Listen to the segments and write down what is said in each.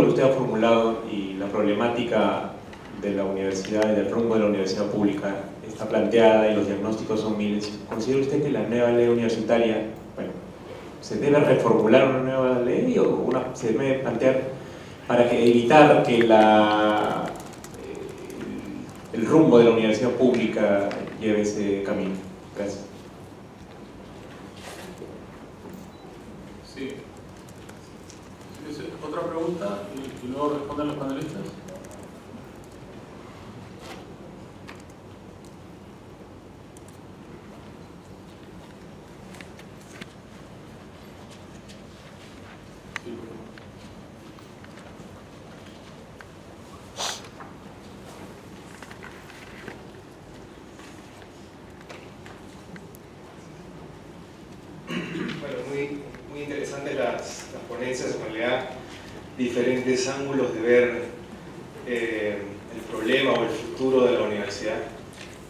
que usted ha formulado y la problemática de la universidad y del rumbo de la universidad pública está planteada y los diagnósticos son miles, ¿considera usted que la nueva ley universitaria, bueno, se debe reformular una nueva ley o se debe plantear para evitar que el rumbo de la universidad pública lleve ese camino? Gracias. Sí. ¿Otra pregunta y luego responden los panelistas? Muy interesantes las ponencias, en realidad diferentes ángulos de ver el problema o el futuro de la universidad,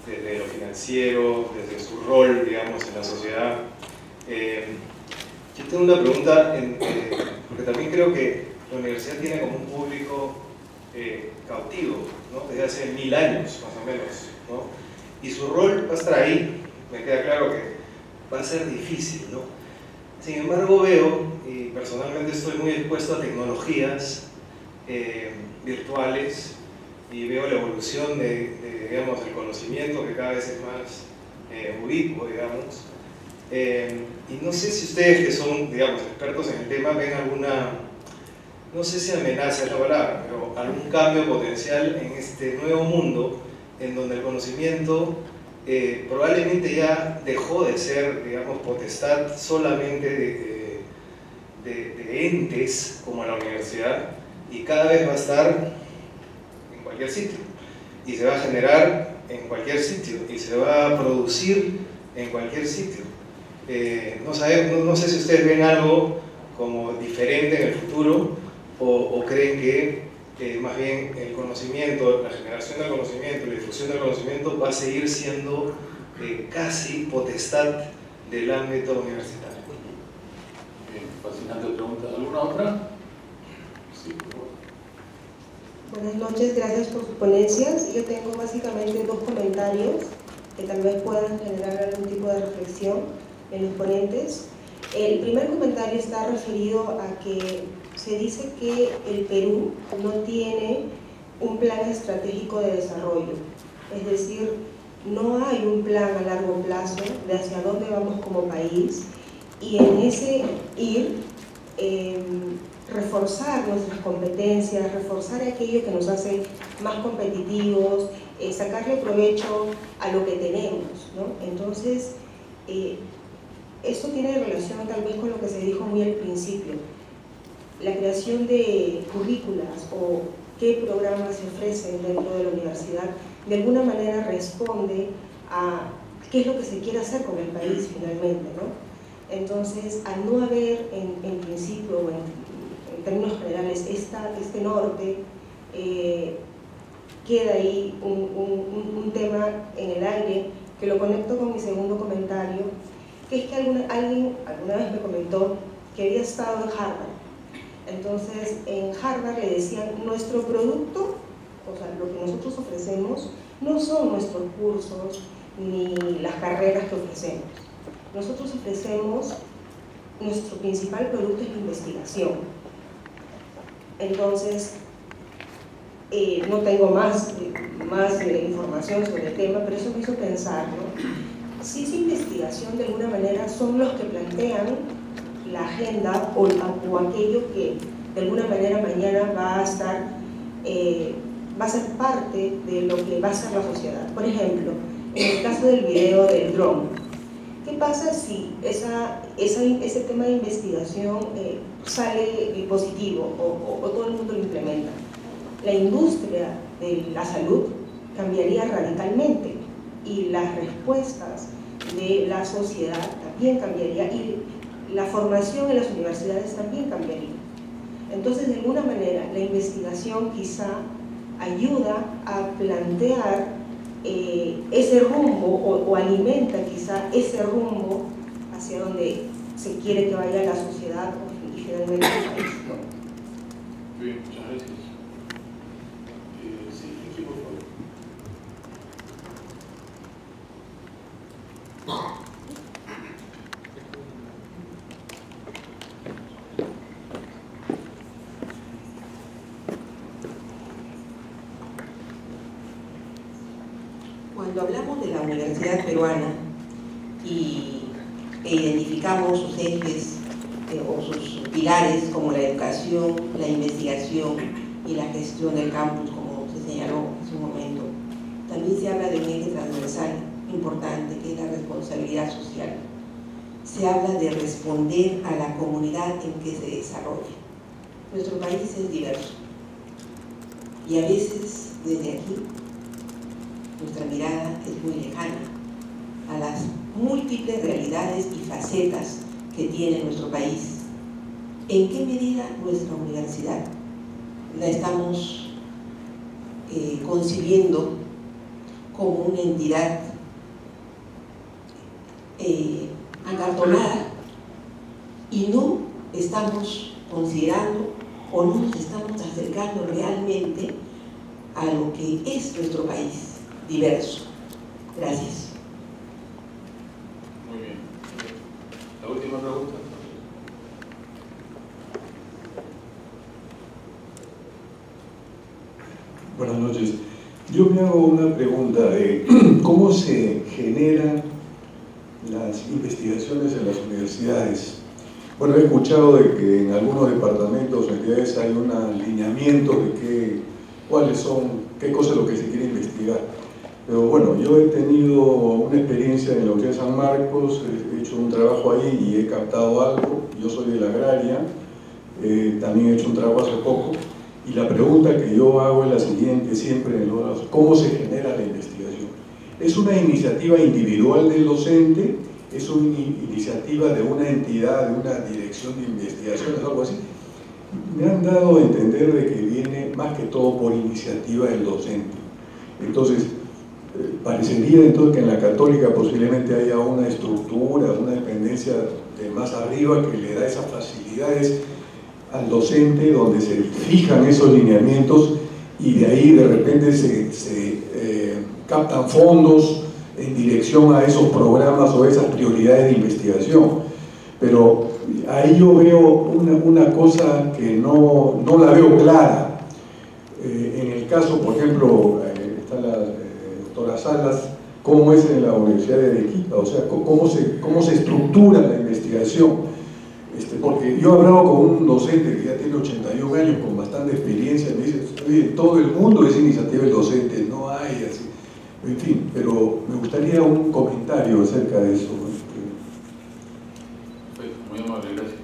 desde lo financiero, desde su rol, digamos, en la sociedad. Yo tengo una pregunta, porque también creo que la universidad tiene como un público cautivo, ¿no? Desde hace 1000 años, más o menos, ¿no? Y su rol va a estar ahí, me queda claro que va a ser difícil, ¿no? Sin embargo, veo, y personalmente estoy muy expuesto a tecnologías virtuales, y veo la evolución digamos, del conocimiento, que cada vez es más ubicuo, digamos. Y no sé si ustedes, que son, digamos, expertos en el tema, ven alguna, no sé si amenaza es la palabra, pero algún cambio potencial en este nuevo mundo en donde el conocimiento probablemente ya dejó de ser, digamos, potestad solamente de entes como la universidad, y cada vez va a estar en cualquier sitio, y se va a generar en cualquier sitio, y se va a producir en cualquier sitio. No sé si ustedes ven algo como diferente en el futuro, o creen que más bien el conocimiento, la generación del conocimiento, la difusión del conocimiento va a seguir siendo casi potestad del ámbito universitario. Bien, fascinante pregunta. ¿Alguna otra? Sí, por favor. Buenas noches, gracias por sus ponencias. Yo tengo básicamente 2 comentarios que tal vez puedan generar algún tipo de reflexión en los ponentes. El primer comentario está referido a que se dice que el Perú no tiene un plan estratégico de desarrollo, es decir, no hay un plan a largo plazo de hacia dónde vamos como país, y en ese reforzar nuestras competencias, reforzar aquello que nos hace más competitivos, sacarle provecho a lo que tenemos, ¿no? Entonces, esto tiene relación tal vez con lo que se dijo muy al principio. La creación de currículas o qué programas se ofrecen dentro de la universidad de alguna manera responde a qué es lo que se quiere hacer con el país finalmente, ¿no? Entonces, al no haber en principio o en términos generales este norte, queda ahí un tema en el aire que lo conecto con mi segundo comentario, que es que alguien alguna vez me comentó que había estado en Harvard. Entonces, en Harvard le decían, nuestro producto, o sea, lo que nosotros ofrecemos, no son nuestros cursos ni las carreras que ofrecemos. Nosotros ofrecemos, nuestro principal producto es la investigación. Entonces, no tengo más información sobre el tema, pero eso me hizo pensar, ¿no? Si esa investigación de alguna manera son los que plantean la agenda o aquello que de alguna manera mañana va a estar, va a ser parte de lo que va a ser la sociedad. Por ejemplo, en el caso del video del dron, ¿qué pasa si ese tema de investigación sale positivo o todo el mundo lo implementa? La industria de la salud cambiaría radicalmente y las respuestas de la sociedad también cambiaría, y la formación en las universidades también cambiaría. Entonces, de alguna manera, la investigación quizá ayuda a plantear ese rumbo o alimenta quizá ese rumbo hacia donde se quiere que vaya la sociedad y finalmente el país, ¿no? Muy bien, muchas gracias. Sí, aquí por favor. Cuando hablamos de la Universidad Peruana e identificamos sus ejes o sus pilares como la educación, la investigación y la gestión del campus, como se señaló hace un momento, también se habla de un eje transversal importante que es la responsabilidad social. Se habla de responder a la comunidad en que se desarrolla. Nuestro país es diverso y a veces desde aquí nuestra mirada es muy lejana a las múltiples realidades y facetas que tiene nuestro país. ¿En qué medida nuestra universidad la estamos concibiendo como una entidad acartonada y no estamos considerando o no nos estamos acercando realmente a lo que es nuestro país diverso? Gracias. Muy bien. La última pregunta. Buenas noches. Yo me hago una pregunta de cómo se generan las investigaciones en las universidades. Bueno, he escuchado de que en algunos departamentos o entidades hay un alineamiento de cuáles son, qué cosa es lo que se quiere investigar. Pero bueno, yo he tenido una experiencia en la Universidad de San Marcos, he hecho un trabajo ahí y he captado algo. Yo soy de la agraria, también he hecho un trabajo hace poco. Y la pregunta que yo hago es la siguiente, siempre en los: ¿cómo se genera la investigación? ¿Es una iniciativa individual del docente? ¿Es una iniciativa de una entidad, de una dirección de investigaciones, algo así? Me han dado a entender de que viene más que todo por iniciativa del docente. Entonces, parecería entonces que en la Católica posiblemente haya una estructura, una dependencia de más arriba que le da esas facilidades al docente, donde se fijan esos lineamientos y de ahí de repente se captan fondos en dirección a esos programas o esas prioridades de investigación. Pero ahí yo veo una cosa que no la veo clara. En el caso, por ejemplo, está la doctora Salas, ¿cómo es en la Universidad de Arequipa? O sea, ¿cómo se estructura la investigación? Porque yo he hablado con un docente que ya tiene 81 años, con bastante experiencia, me dice: oye, todo el mundo es iniciativa del docente, no hay así. En fin, pero me gustaría un comentario acerca de eso. Perfecto, muy amable, gracias.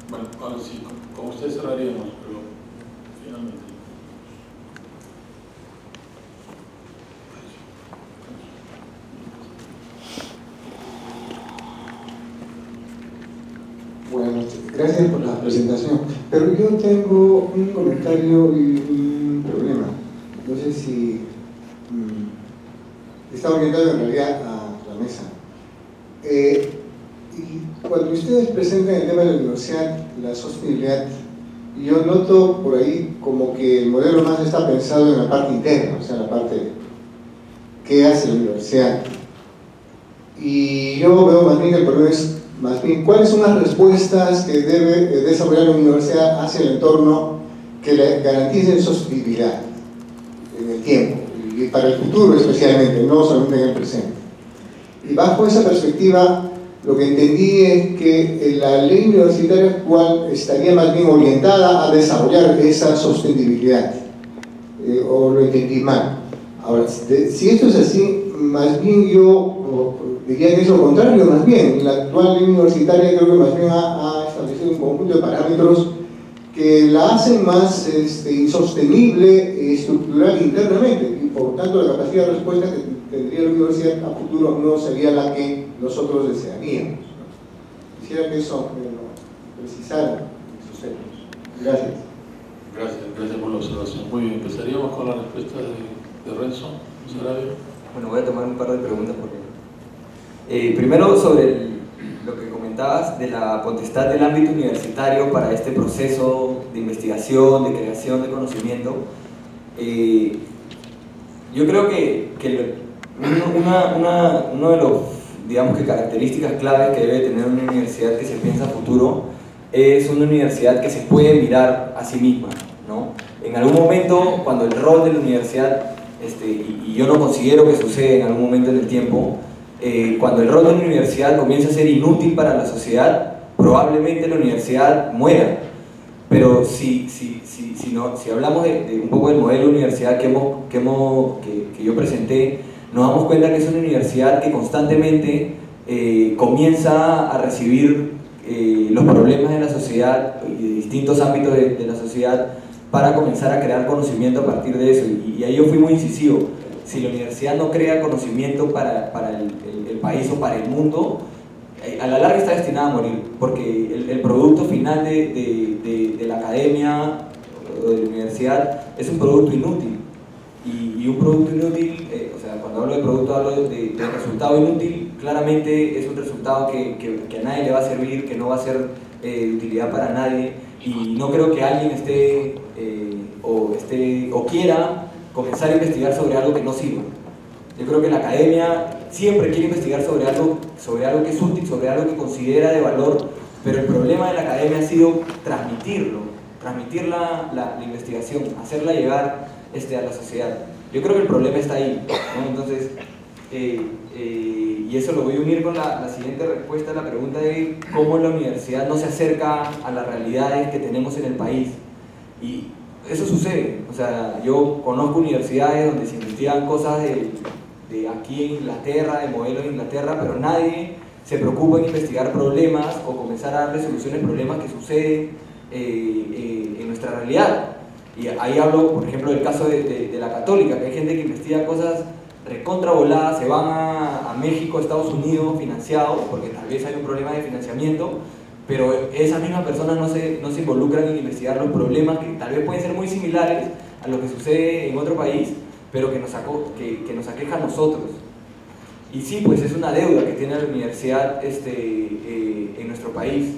Bueno, ahora sí, con usted cerraríamos, pero finalmente. Buenas noches, gracias por la presentación. Pero yo tengo un comentario y un problema. No sé si está orientado en realidad a la mesa. Y cuando ustedes presentan el tema de la universidad, la sostenibilidad, yo noto por ahí como que el modelo más está pensado en la parte interna, o sea, la parte de qué hace la universidad. Y yo veo más bien que el problema es más bien cuáles son las respuestas que debe desarrollar la universidad hacia el entorno que le garanticen sostenibilidad en el tiempo y para el futuro especialmente, no solamente en el presente. Y bajo esa perspectiva, lo que entendí es que la ley universitaria actual estaría más bien orientada a desarrollar esa sostenibilidad, o lo entendí mal. Ahora, si esto es así, más bien yo diría que es lo contrario. Más bien, la actual ley universitaria creo que más bien ha establecido un conjunto de parámetros que la hacen más insostenible estructural internamente, y por tanto la capacidad de respuesta que tendría la universidad a futuro no sería la que nosotros desearíamos, ¿no? Quisiera que eso lo precisaran esos términos. Gracias. Gracias por la observación. Muy bien, empezaríamos con la respuesta de Renzo Sarabia. Bueno, voy a tomar un par de preguntas porque primero sobre lo que comentabas de la potestad del ámbito universitario para este proceso de investigación, de creación de conocimiento. Yo creo que uno de los, digamos que características claves que debe tener una universidad que se piensa a futuro es una universidad que se puede mirar a sí misma, ¿no? En algún momento, cuando el rol de la universidad, y yo no considero que suceda en algún momento en el tiempo, cuando el rol de la universidad comienza a ser inútil para la sociedad, probablemente la universidad muera. Pero si hablamos de un poco del modelo de universidad que yo presenté, nos damos cuenta que es una universidad que constantemente comienza a recibir los problemas de la sociedad y de distintos ámbitos de la sociedad para comenzar a crear conocimiento a partir de eso. Y ahí yo fui muy incisivo. Si la universidad no crea conocimiento para el país o para el mundo, a la larga está destinada a morir, porque el producto final de la academia o de la universidad es un producto inútil. Y un producto inútil, o sea, cuando hablo de producto hablo de resultado inútil, claramente es un resultado que a nadie le va a servir, que no va a ser de utilidad para nadie, y no creo que alguien esté o quiera comenzar a investigar sobre algo que no sirva. Yo creo que la academia siempre quiere investigar sobre algo que es útil, sobre algo que considera de valor, pero el problema de la academia ha sido transmitir la investigación, hacerla llegar a la sociedad. Yo creo que el problema está ahí, ¿no? Entonces, y eso lo voy a unir con la siguiente respuesta a la pregunta de cómo la universidad no se acerca a las realidades que tenemos en el país. Y eso sucede, o sea, yo conozco universidades donde se investigan cosas de aquí en Inglaterra, de modelos de Inglaterra, pero nadie se preocupa en investigar problemas o comenzar a darle soluciones a problemas que suceden en nuestra realidad. Y ahí hablo, por ejemplo, del caso de la Católica, que hay gente que investiga cosas recontravoladas, se van a México, Estados Unidos, financiados, porque tal vez hay un problema de financiamiento, pero esas mismas personas no se involucran en investigar los problemas que tal vez pueden ser muy similares a lo que sucede en otro país, pero que nos aqueja a nosotros. Y sí, pues es una deuda que tiene la universidad en nuestro país.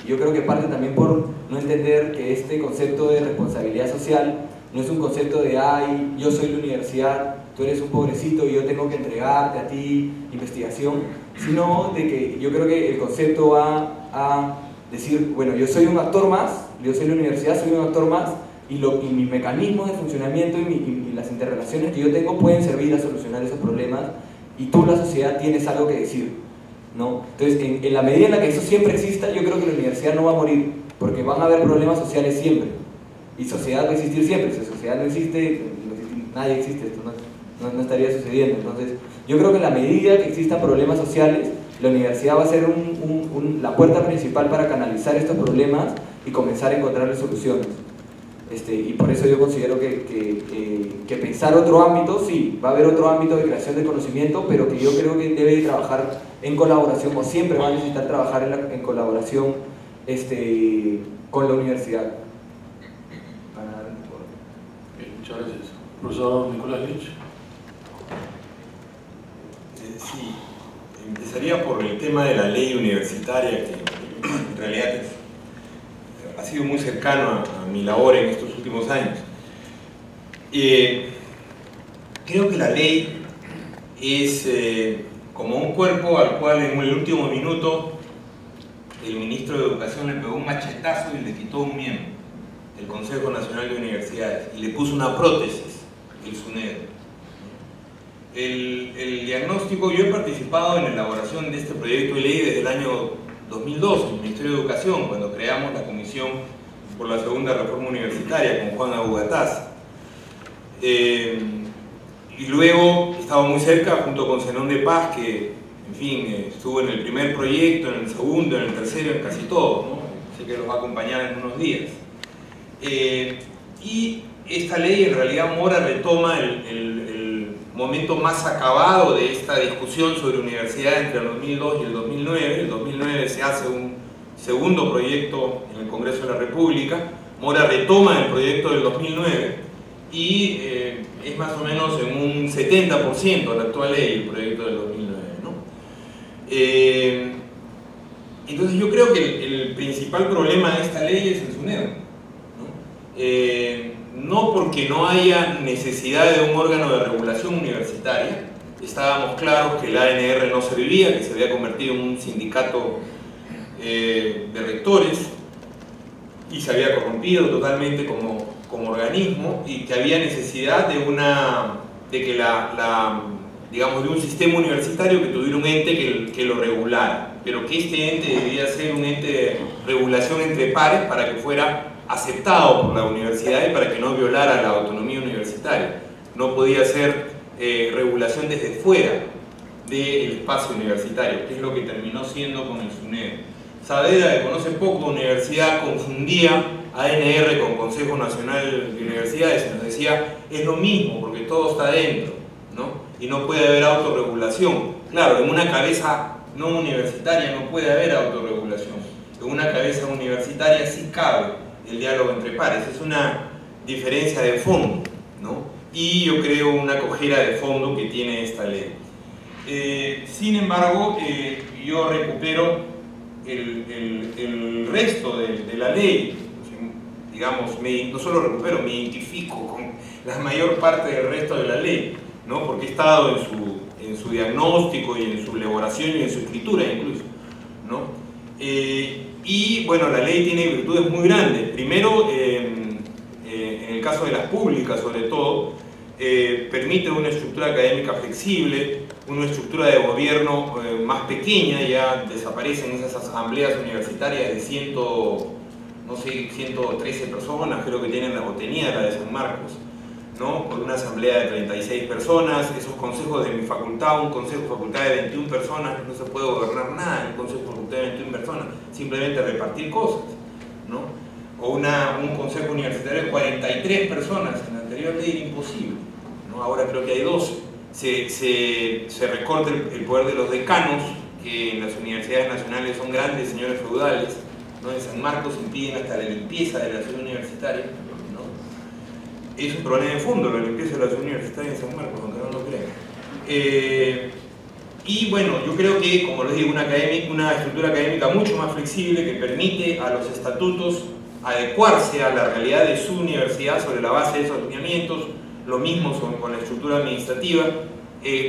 Yo creo que parte también por no entender que este concepto de responsabilidad social no es un concepto de ay, yo soy la universidad, tú eres un pobrecito y yo tengo que entregarte a ti investigación, sino de que yo creo que el concepto va a decir, bueno, yo soy un actor más, yo soy la universidad, soy un actor más, y mis mecanismos de funcionamiento y las interrelaciones que yo tengo pueden servir a solucionar esos problemas, y tú, la sociedad, tienes algo que decir, ¿no? Entonces, en la medida en la que eso siempre exista, yo creo que la universidad no va a morir, porque van a haber problemas sociales siempre, y sociedad va a existir siempre. Si la sociedad no existe, nadie existe, esto no estaría sucediendo. Entonces, yo creo que en la medida que existan problemas sociales, la universidad va a ser la puerta principal para canalizar estos problemas y comenzar a encontrarles soluciones. Y por eso yo considero que pensar otro ámbito, sí, va a haber otro ámbito de creación de conocimiento, pero que yo creo que debe trabajar en colaboración, o siempre va a necesitar trabajar en colaboración con la universidad. Bien, muchas gracias. Profesor Nicolás Lynch. Sí, empezaría por el tema de la ley universitaria, que en realidad ha sido muy cercano a mi labor en estos últimos años. Creo que la ley es como un cuerpo al cual en el último minuto el ministro de Educación le pegó un machetazo y le quitó un miembro del Consejo Nacional de Universidades y le puso una prótesis, el SUNEDU. El diagnóstico, yo he participado en la elaboración de este proyecto de ley desde el año 2002 en el Ministerio de Educación, cuando creamos la Comisión por la Segunda Reforma Universitaria con Juan Abugataz. Y luego estaba muy cerca junto con Zenón de Paz, que en fin, estuvo en el primer proyecto, en el segundo, en el tercero, en casi todos, ¿no? Así que los va a acompañar en unos días. Y esta ley en realidad Mora retoma el momento más acabado de esta discusión sobre universidad entre el 2002 y el 2009. En el 2009 se hace un segundo proyecto en el Congreso de la República. Mora retoma el proyecto del 2009 y es más o menos en un 70% la actual ley, el proyecto del 2009, ¿no? Entonces yo creo que el principal problema de esta ley es el SUNEDU, ¿no? no porque no haya necesidad de un órgano de regulación universitaria. Estábamos claros que el ANR no serviría, que se había convertido en un sindicato de rectores y se había corrompido totalmente como organismo, y que había necesidad de digamos, de un sistema universitario que tuviera un ente que lo regulara, pero que este ente debía ser un ente de regulación entre pares para que fuera aceptado por la universidad y para que no violara la autonomía universitaria. No podía ser regulación desde fuera del espacio universitario, que es lo que terminó siendo con el SUNEDU. Saavedra, que conoce poco universidad, confundía ANR con Consejo Nacional de Universidades y nos decía, es lo mismo porque todo está dentro, ¿no? Y no puede haber autorregulación. Claro, en una cabeza no universitaria no puede haber autorregulación. En una cabeza universitaria sí cabe el diálogo entre pares. Es una diferencia de fondo, ¿no? Y yo creo una cojera de fondo que tiene esta ley. Sin embargo, yo recupero el resto de la ley. Digamos, no solo recupero, me identifico con la mayor parte del resto de la ley, ¿no? Porque he estado en su diagnóstico y en su elaboración y en su escritura incluso, ¿no? Y bueno, la ley tiene virtudes muy grandes. Primero, en el caso de las públicas sobre todo, permite una estructura académica flexible, una estructura de gobierno más pequeña. Ya desaparecen esas asambleas universitarias de 113 personas, creo que tienen o tenía la de San Marcos, ¿no? Con una asamblea de 36 personas, esos consejos de mi facultad, un consejo de facultad de 21 personas, no se puede gobernar nada en un consejo de facultad de 21 personas, simplemente repartir cosas, ¿no? O un consejo universitario de 43 personas, en la anterior ley era imposible, ¿no? Ahora creo que hay 12. Se recorta el poder de los decanos, que en las universidades nacionales son grandes señores feudales, ¿no? En San Marcos impiden hasta la limpieza de la ciudad universitaria, ¿no? Es un problema de fondo la limpieza de la ciudad universitaria en San Marcos, aunque no lo crean. Y bueno, yo creo que, como les digo, una estructura académica mucho más flexible que permite a los estatutos adecuarse a la realidad de su universidad sobre la base de esos lineamientos. Lo mismo con la estructura administrativa.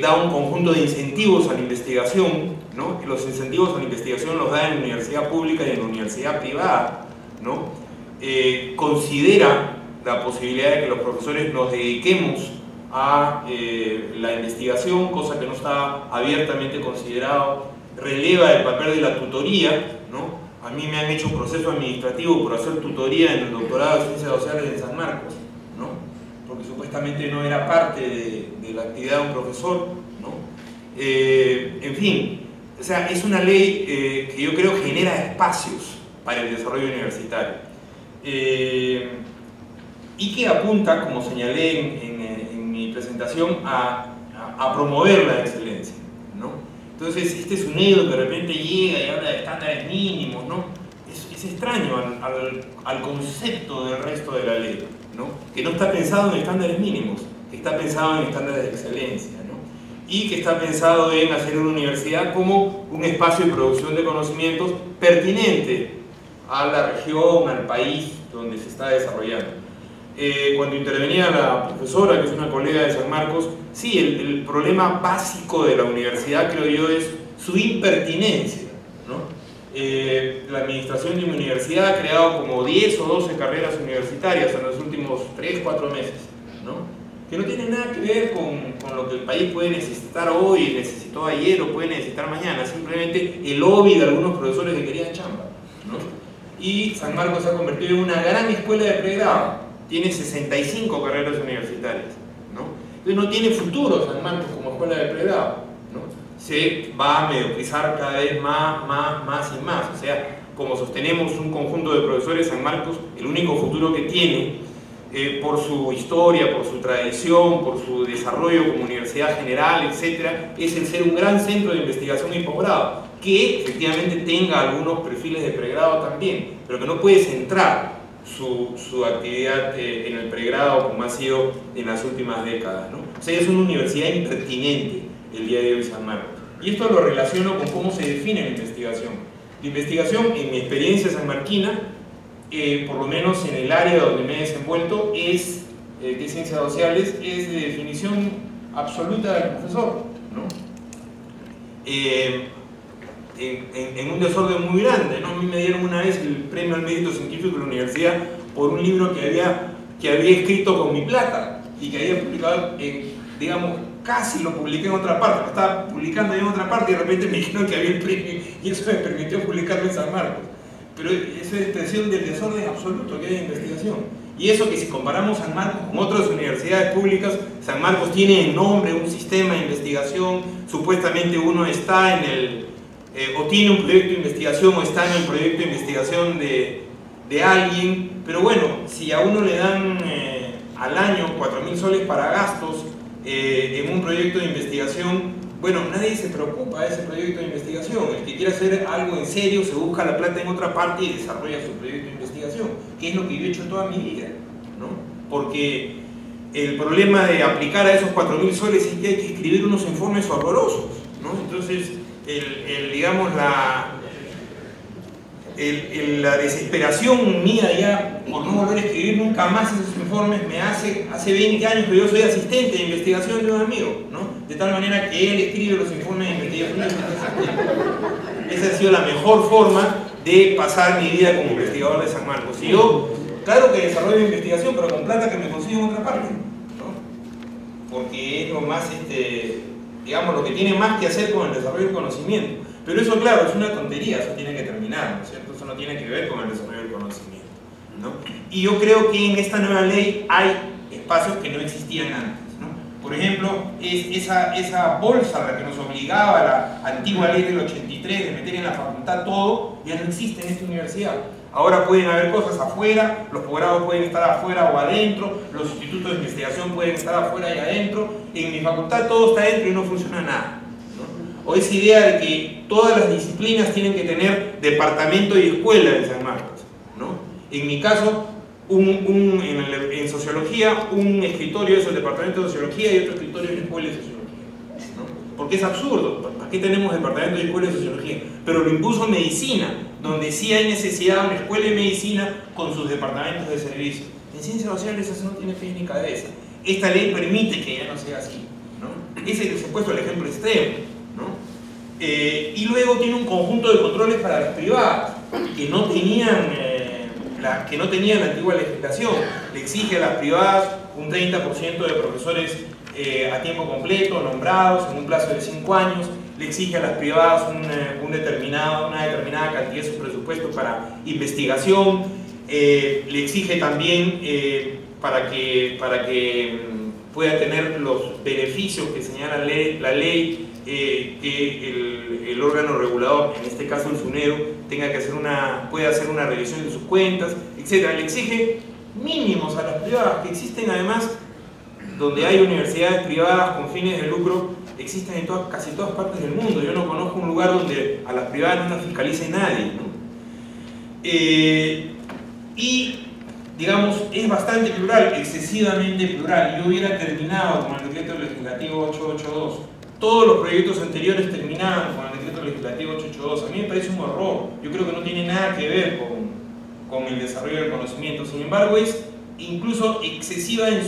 Da un conjunto de incentivos a la investigación, ¿no? Los incentivos a la investigación los da en la universidad pública y en la universidad privada, ¿no? Considera la posibilidad de que los profesores nos dediquemos a la investigación, cosa que no está abiertamente considerado. Releva el papel de la tutoría, ¿no? A mí me han hecho proceso administrativo por hacer tutoría en el doctorado de Ciencias Sociales en San Marcos, ¿no? Porque supuestamente no era parte de la actividad de un profesor, ¿no? En fin, o sea, es una ley que yo creo genera espacios para el desarrollo universitario y que apunta, como señalé en mi presentación, a promover la excelencia, ¿no? Entonces, este SUNEDU de repente llega y habla de estándares mínimos, ¿no? Es extraño al concepto del resto de la ley, ¿no? Que no está pensado en estándares mínimos, que está pensado en estándares de excelencia, ¿no? Y que está pensado en hacer una universidad como un espacio de producción de conocimientos pertinente a la región, al país donde se está desarrollando. Cuando intervenía la profesora, que es una colega de San Marcos, sí, el problema básico de la universidad, creo yo, es su impertinencia, ¿no? La administración de mi universidad ha creado como 10 o 12 carreras universitarias en los últimos 3-4 meses, ¿no? Que no tienen nada que ver con lo que el país puede necesitar hoy, necesitó ayer o puede necesitar mañana, simplemente el lobby de algunos profesores que querían chamba, ¿no? Y San Marcos se ha convertido en una gran escuela de pregrado, tiene 65 carreras universitarias, ¿no? Entonces no tiene futuro San Marcos como escuela de pregrado, ¿no? Se va a mediocrizar cada vez más y más. O sea, como sostenemos un conjunto de profesores, San Marcos, el único futuro que tiene, por su historia, por su tradición, por su desarrollo como universidad general, etc., es el ser un gran centro de investigación y posgrado, que efectivamente tenga algunos perfiles de pregrado también, pero que no puede centrar su actividad en el pregrado como ha sido en las últimas décadas, ¿no? O sea, es una universidad impertinente el día de hoy San Marcos. Y esto lo relaciono con cómo se define la investigación. La investigación, en mi experiencia sanmarquina, por lo menos en el área donde me he desenvuelto, es de ciencias sociales, es de definición absoluta del profesor, ¿no? En un desorden muy grande, ¿no? A mí me dieron una vez el premio al mérito científico de la universidad por un libro que había escrito con mi plata y que había publicado, digamos, casi lo publiqué en otra parte, lo estaba publicando en otra parte y de repente me dijeron que había el premio y eso me permitió publicarlo en San Marcos. Pero esa es expresión del desorden absoluto que hay en investigación. Y eso que si comparamos San Marcos con otras universidades públicas, San Marcos tiene en nombre un sistema de investigación, supuestamente uno está en el, o tiene un proyecto de investigación o está en el proyecto de investigación de alguien, pero bueno, si a uno le dan al año 4.000 soles para gastos en un proyecto de investigación, bueno, nadie se preocupa de ese proyecto de investigación. El que quiere hacer algo en serio se busca la plata en otra parte y desarrolla su proyecto de investigación, que es lo que yo he hecho toda mi vida, ¿no? Porque el problema de aplicar a esos 4.000 soles es que hay que escribir unos informes horrorosos, ¿no? Entonces, digamos, la desesperación mía ya por no volver a escribir nunca más esos informes me hace 20 años que yo soy asistente de investigación de un amigo, ¿no? De tal manera que él escribe los informes de investigación. Esa ha sido la mejor forma de pasar mi vida como investigador de San Marcos. Y yo, claro que desarrollo investigación, pero con plata que me consigo en otra parte, ¿no? Porque es lo más, digamos, lo que tiene más que hacer con el desarrollo del conocimiento. Pero eso, claro, es una tontería, eso tiene que terminar, ¿no es cierto? Eso no tiene que ver con el desarrollo del conocimiento, ¿no? Y yo creo que en esta nueva ley hay espacios que no existían antes, ¿no? Por ejemplo, esa bolsa a la que nos obligaba la antigua ley del 83 de meter en la facultad todo, ya no existe en esta universidad. Ahora pueden haber cosas afuera, los posgrados pueden estar afuera o adentro, los institutos de investigación pueden estar afuera y adentro. En mi facultad todo está adentro y no funciona nada. O esa idea de que todas las disciplinas tienen que tener departamento y escuela en San Marcos, ¿no? En mi caso, en sociología, un escritorio es el departamento de sociología y otro escritorio es la escuela de sociología, ¿no? Porque es absurdo, ¿para qué tenemos departamento y escuela de sociología? Pero lo impuso medicina, donde sí hay necesidad de una escuela de medicina con sus departamentos de servicio. En ciencias sociales eso no tiene fe ni cabeza. Esta ley permite que ya no sea así, ¿no? Ese es, por supuesto, el ejemplo extremo, ¿no? Y luego tiene un conjunto de controles para las privadas que no tenían la antigua legislación. Le exige a las privadas un 30% de profesores a tiempo completo, nombrados en un plazo de 5 años. Le exige a las privadas una determinada cantidad de su presupuesto para investigación. Le exige también para que pueda tener los beneficios que señala la ley, que el órgano regulador, en este caso el SUNEDU, pueda hacer una revisión de sus cuentas, etc. Le exige mínimos a las privadas, que existen además, donde hay universidades privadas con fines de lucro, existen en casi todas partes del mundo. Yo no conozco un lugar donde a las privadas no las fiscalice nadie, ¿no? Y digamos, es bastante plural, excesivamente plural. Yo hubiera terminado con el decreto legislativo 882. Todos los proyectos anteriores terminaban con el decreto legislativo 882. A mí me parece un horror. Yo creo que no tiene nada que ver con el desarrollo del conocimiento. Sin embargo, es incluso excesiva en